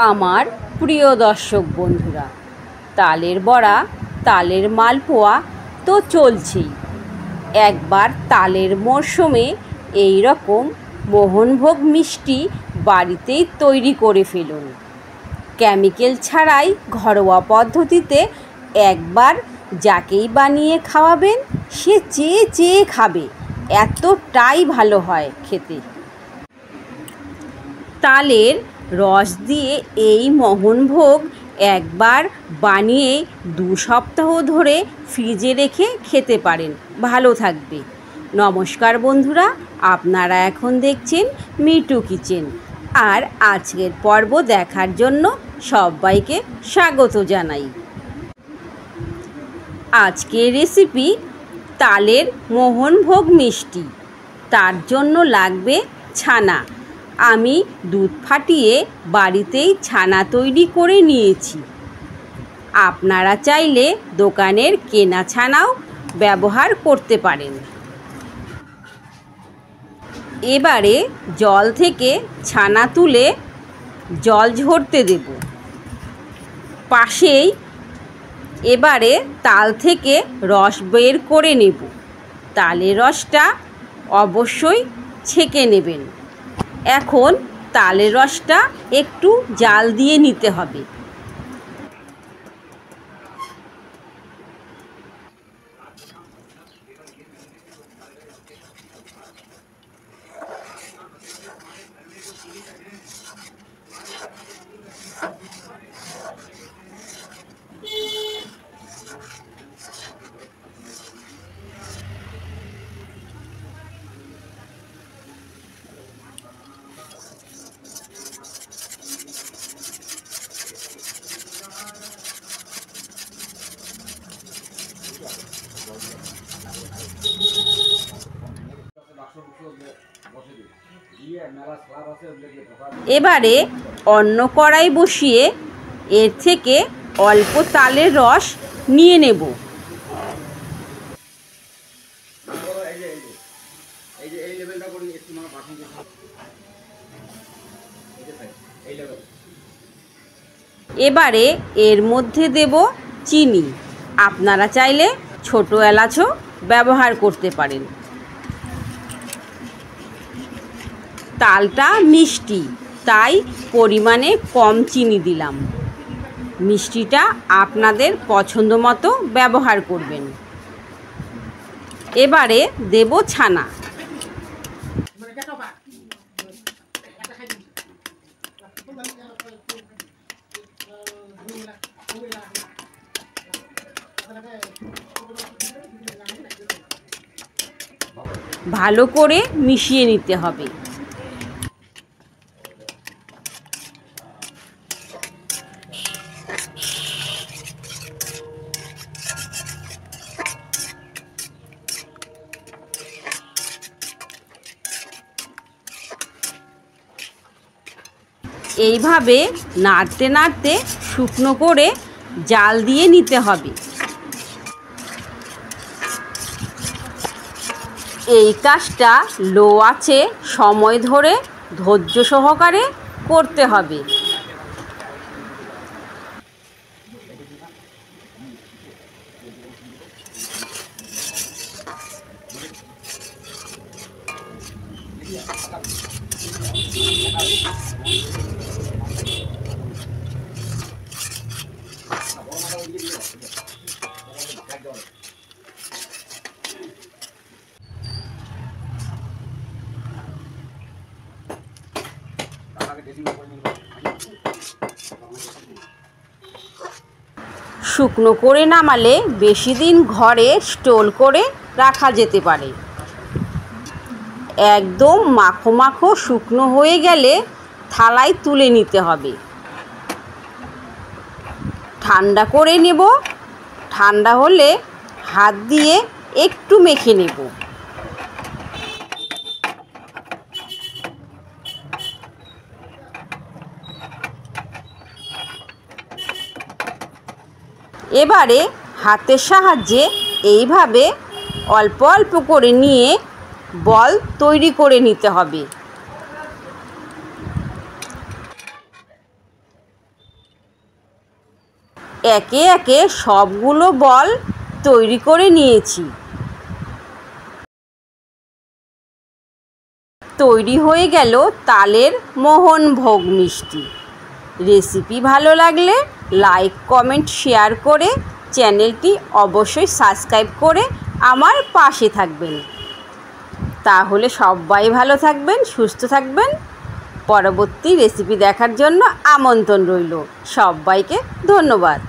আমার প্রিয় দর্শক বন্ধুরা, তালের বড়া, তালের মালপোয়া তো চলছেই। একবার তালের মরশুমে এই রকম মোহনভোগ মিষ্টি বাড়িতেই তৈরি করে ফেলুন। কেমিক্যাল ছাড়াই ঘরোয়া পদ্ধতিতে একবার যাকেই বানিয়ে খাওয়াবেন সে চেয়ে চেয়ে খাবে, এতটাই ভালো হয় খেতে। তালের রস দিয়ে এই মোহনভোগ একবার বানিয়ে 2 সপ্তাহ ধরে ফ্রিজে রেখে খেতে পারেন, ভালো থাকবে। নমস্কার বন্ধুরা, আপনারা এখন দেখছেন মিটু কিচেন। আর আজকের পর্ব দেখার জন্য সবাইকে স্বাগত জানাই। আজকের রেসিপি তালের মোহনভোগ মিষ্টি। তার জন্য লাগবে ছানা। আমি দুধ ফাটিয়ে বাড়িতেই ছানা তৈরি করে নিয়েছি। আপনারা চাইলে দোকানের কেনা ছানাও ব্যবহার করতে পারেন। এবারে জল থেকে ছানা তুলে জল ঝরতে দেব। পাশেই এবারে তাল থেকে রস বের করে নেব। তালের রসটা অবশ্যই ছেঁকে নেবেন। এখন তালের রসটা একটু জাল দিয়ে নিতে হবে। এবারে অন্য কড়াই বসিয়ে এর থেকে অল্প তালের রস নিয়ে নেব। এবারে এর মধ্যে দেব চিনি। আপনারা চাইলে ছোট এলাচও ব্যবহার করতে পারেন। তালটা মিষ্টি, তাই পরিমাণে কম চিনি দিলাম। মিষ্টিটা আপনাদের পছন্দ মতো ব্যবহার করবেন। এবারে দেব ছানা। ভালো করে মিশিয়ে নিতে হবে। এইভাবে নাড়তে নাড়তে শুকনো করে জাল দিয়ে নিতে হবে। এই কাজটা লো আঁচে সময় ধরে ধৈর্য সহকারে করতে হবে। শুকনো করে নামালে বেশি দিন ঘরে স্টোর করে রাখা যেতে পারে। একদম মাখো মাখো শুকনো হয়ে গেলে থালায় তুলে নিতে হবে। ঠান্ডা করে নেব। ঠান্ডা হলে হাত দিয়ে একটু মেখে নেব। এবারে হাতের সাহায্যে এইভাবে অল্প অল্প করে নিয়ে বল তৈরি করে নিতে হবে। একে একে সবগুলো বল তৈরি করে নিয়েছি। তৈরি হয়ে গেল তালের মোহনভোগ মিষ্টি। রেসিপি ভালো লাগলে লাইক, কমেন্ট, শেয়ার করে চ্যানেলটি অবশ্যই সাবস্ক্রাইব করে আমার পাশে থাকবেন। তাহলে সবাই ভালো থাকবেন, সুস্থ থাকবেন। পরবর্তী রেসিপি দেখার জন্য আমন্ত্রণ রইল। সবাইকে ধন্যবাদ।